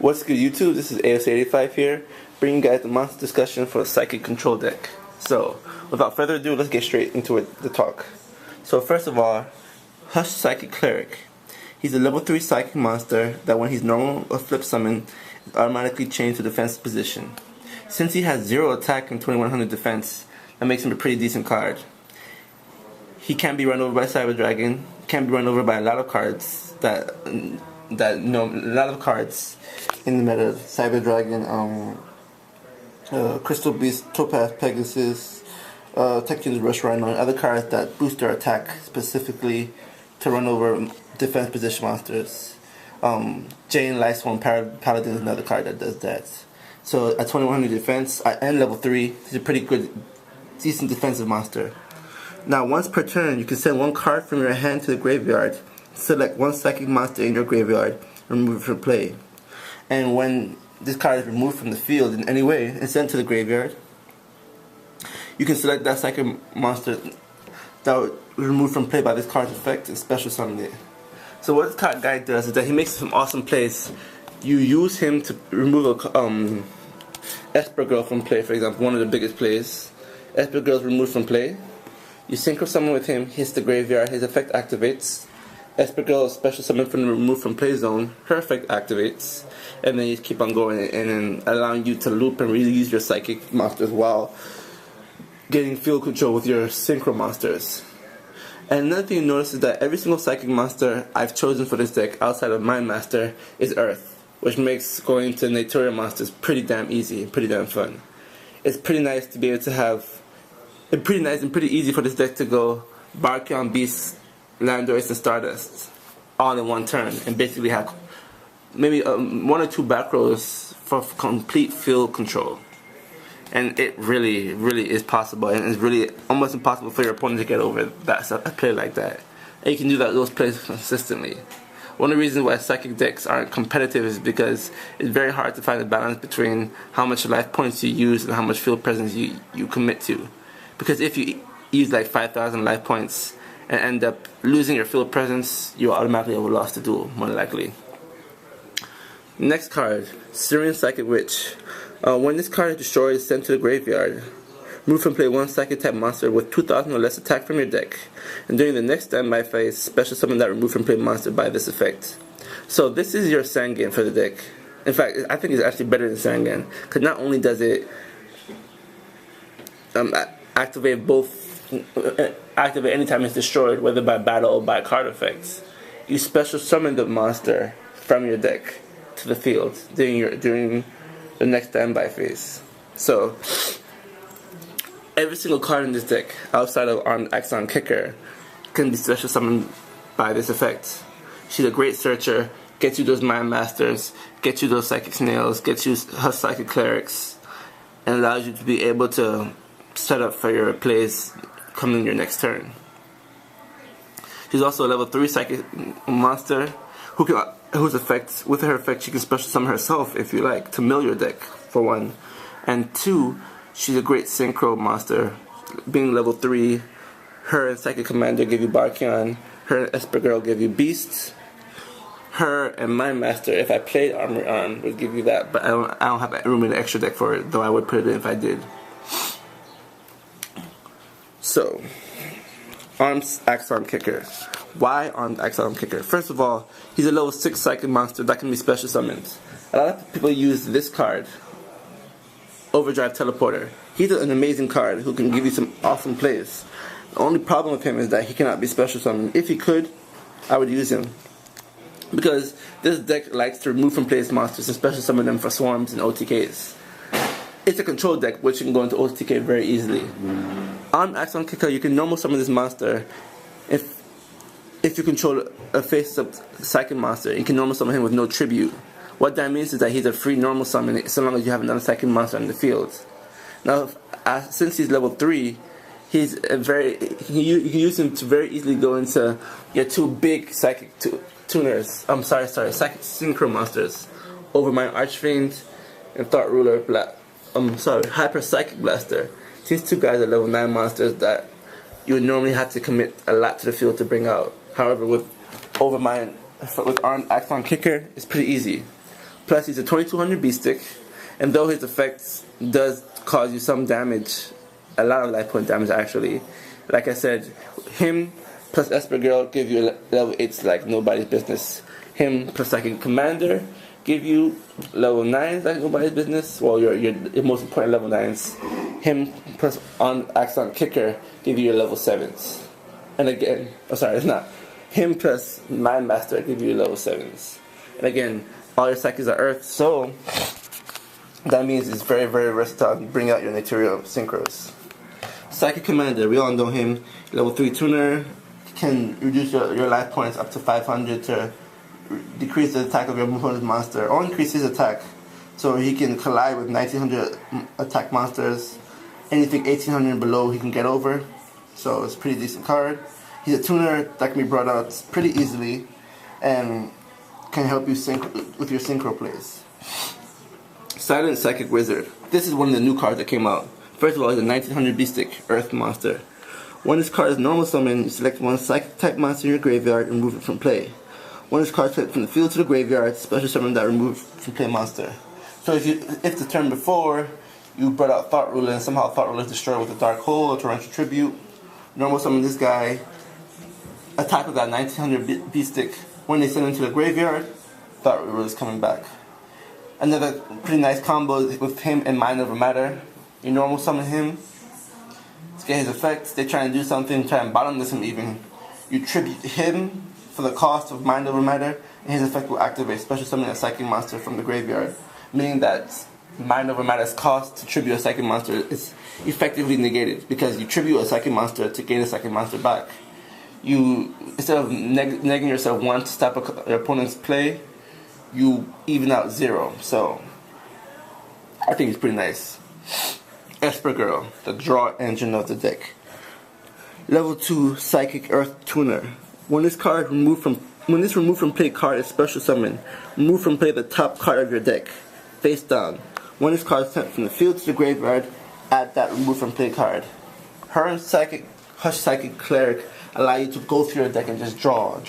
What's good, YouTube? This is AS85 here, bringing you guys the monster discussion for the Psychic Control deck. So, without further ado, let's get straight into the talk. So, first of all, Hush Psychic Cleric. He's a level 3 Psychic monster that when he's normal or flip summon, is automatically changed to defensive position. Since he has 0 attack and 2100 defense, that makes him a pretty decent card. He can be run over by Cyber Dragon, can be run over by a lot of cards a lot of cards in the meta. Cyber Dragon, Crystal Beast, Topaz Pegasus, Techion's Rush Rhino, and other cards that boost their attack specifically to run over defense position monsters. Jane Lightsworn Paladin is another card that does that. So at 2100 defense and level 3, he's a pretty good, decent defensive monster. Now once per turn, you can send one card from your hand to the graveyard. Select one psychic monster in your graveyard and remove it from play. And when this card is removed from the field in any way and sent to the graveyard, you can select that psychic monster that was removed from play by this card's effect and special summon it. So what this card guide does is that he makes some awesome plays. You use him to remove a Esper Girl from play, for example, one of the biggest plays. Esper Girl is removed from play. You synchro summon with him, hits the graveyard, his effect activates. Esper Girl is special summon from the remove from play zone, her effect activates, and then you keep on going and allowing you to loop and reuse your psychic monsters while getting field control with your synchro monsters. And another thing you notice is that every single psychic monster I've chosen for this deck outside of Mind Master is Earth, which makes going to Naturia monsters pretty damn easy and pretty damn fun. It's pretty nice to be able to have, pretty nice and pretty easy for this deck to go Barkion, Beast, Landorus, and Stardust all in one turn and basically have maybe 1 or 2 back rows for complete field control. And it really is possible, and it's really almost impossible for your opponent to get over a play like that. And you can do those plays consistently. One of the reasons why psychic decks aren't competitive is because it's very hard to find a balance between how much life points you use and how much field presence you commit to. Because if you use like 5,000 life points and end up losing your field presence, you automatically have lost the duel, more likely. Next card, Syrian Psychic Witch. When this card is destroyed, it's sent to the graveyard. Remove from play one psychic type monster with 2,000 or less attack from your deck. And during the next standby phase, special summon that remove from play monster by this effect. So this is your Sangan for the deck. In fact, I think it's actually better than Sangan, because not only does it activate anytime it's destroyed, whether by battle or by card effects. You special summon the monster from your deck to the field during the next standby phase. So every single card in this deck, outside of Armed Axon Kicker, can be special summoned by this effect. She's a great searcher, gets you those Mind Masters, gets you those Psychic Snails, gets you her Psychic Clerics, and allows you to be able to set up for your plays coming your next turn. She's also a level 3 Psychic monster with her effect she can special summon herself if you like to mill your deck, for 1. And 2, she's a great synchro monster. Being level 3, her and Psychic Commander give you Barkion, her and Esper Girl give you Beasts, her and Mind Master, if I played Armor On, would give you that, but I don't have room in the extra deck for it, though I would put it in if I did. So, Armed Axon Kicker. Why Armed Axon Kicker? First of all, he's a level 6 psychic monster that can be special summoned. A lot of people use this card, Overdrive Teleporter. He's an amazing card who can give you some awesome plays. The only problem with him is that he cannot be special summoned. If he could, I would use him, because this deck likes to remove from plays monsters and special summon them for swarms and OTKs. It's a control deck which you can go into OTK very easily. On Axon Kicker, you can normal summon this monster if you control a face-up psychic monster. You can normal summon him with no tribute. What that means is that he's a free normal summon so long as you have another psychic monster in the field. Now, since he's level 3, you can use him to very easily go into your 2 big psychic tuners. Psychic synchro monsters, Overmind Archfiend and Thought Ruler Hyper Psychic Blaster. These 2 guys are level 9 monsters that you would normally have to commit a lot to the field to bring out. However, with Armed Axon Kicker, it's pretty easy. Plus, he's a 2200 beast stick, and though his effects does cause you some damage, a lot of life point damage actually. Like I said, him plus Esper Girl give you level 8s like nobody's business. Him plus Psychic Commander give you level 9s like nobody's business. Well, your most important level 9s. Him plus on Axon Kicker give you your level 7s. And again, oh sorry, it's not. Him plus Mind Master give you level 7s. And again, all your psychics are Earth, so that means it's very, very versatile to bring out your Natural Synchros. Psychic Commander, we all know him. Level 3 tuner, can reduce your life points up to 500 to decrease the attack of your opponent's monster, or increase his attack. So he can collide with 1900 attack monsters. Anything 1800 and below he can get over. So it's a pretty decent card. He's a tuner that can be brought out pretty easily and can help you sync with your synchro plays. Silent Psychic Wizard. This is one of the new cards that came out. First of all, he's a 1900 beast stick Earth monster. When this card is normal summon, you select one psychic type monster in your graveyard and remove it from play. When this card is put from the field to the graveyard, special summon that removed from play monster. So if the turn before you brought out Thought Ruler and somehow Thought Ruler is destroyed with a Dark Hole or Torrential Tribute, normal summon this guy, attack with that 1900 beast stick. When they send him to the graveyard, Thought Ruler is coming back. Another pretty nice combo with him and Mind Over Matter. You normal summon him to get his effects. They try and do something, try and bottomless him even. You tribute him for the cost of Mind Over Matter, and his effect will activate special summon a psychic monster from the graveyard. Meaning that Mind Over Matter's cost to tribute a psychic monster is effectively negated, because you tribute a psychic monster to gain a psychic monster back. You, instead of negging yourself 1 to stop your opponent's play, you even out 0. So I think it's pretty nice. Esper Girl, the draw engine of the deck. Level 2 Psychic Earth Tuner. When this removed from play card is special summon, remove from play the top card of your deck, face down. When this card is sent from the field to the graveyard, add that remove from play card. Her and Hush Psychic Cleric allow you to go through your deck and just draw.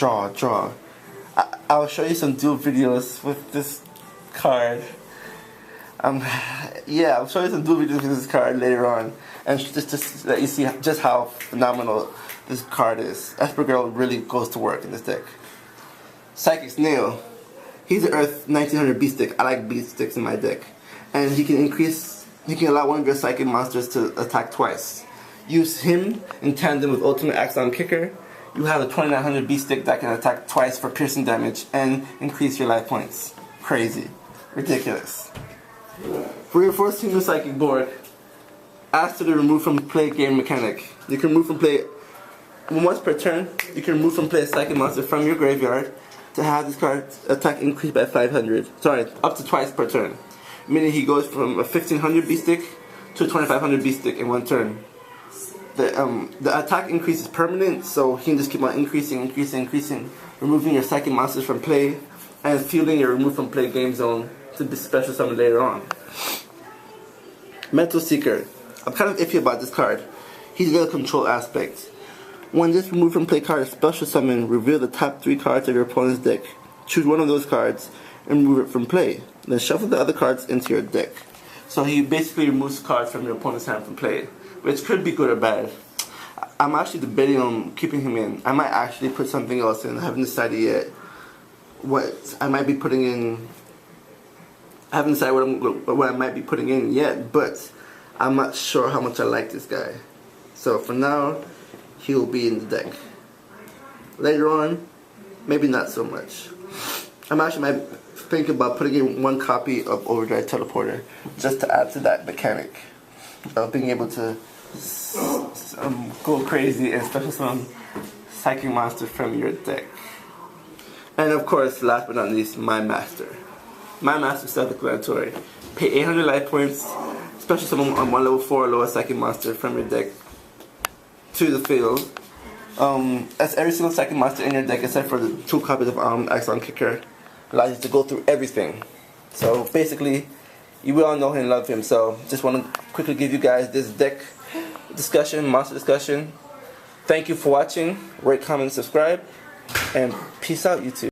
I'll show you some dual videos with this card. Yeah, I'll show you some dual videos with this card later on, and just let you see just how phenomenal this card is. Esper Girl really goes to work in this deck. Psychic Snail. He's an Earth 1900 beast stick. I like beast sticks in my deck, and he can allow one of your psychic monsters to attack twice. Use him in tandem with Ultimate Axon Kicker. You have a 2900 beast stick that can attack twice for piercing damage and increase your life points. Crazy. Ridiculous. For your first single psychic board, ask to the remove from play game mechanic. You can remove from play once per turn. You can remove from play a psychic monster from your graveyard to have this card's attack increased by 500. Sorry, up to twice per turn. Meaning he goes from a 1500 beast stick to a 2500 beast stick in one turn. The attack increase is permanent, so he can just keep on increasing, removing your psychic monsters from play and fueling your remove from play game zone to be special summoned later on. Mental Seeker. I'm kind of iffy about this card. He's got a control aspect. When this remove from play card is special summon, reveal the top 3 cards of your opponent's deck. Choose one of those cards and remove it from play. Then shuffle the other cards into your deck. So he basically removes cards from your opponent's hand from play, which could be good or bad. I'm actually debating on keeping him in. I might actually put something else in. I haven't decided yet what I might be putting in. I haven't decided what I might be putting in yet, but I'm not sure how much I like this guy. So for now, he'll be in the deck. Later on, maybe not so much. I'm actually might think about putting in 1 copy of Overdrive Teleporter just to add to that mechanic of being able to go crazy and special summon psychic monsters from your deck. And of course, last but not least, Mind Master. Mind Master self-explanatory. Pay 800 life points, special summon on 1 level 4 or lower psychic monster from your deck to the field. That's every single psychic monster in your deck except for the 2 copies of Axon Kicker. Allows you to go through everything. So basically, you will all know him and love him. So just want to quickly give you guys this deck discussion, monster discussion. Thank you for watching. Rate, comment, subscribe, and peace out, YouTube.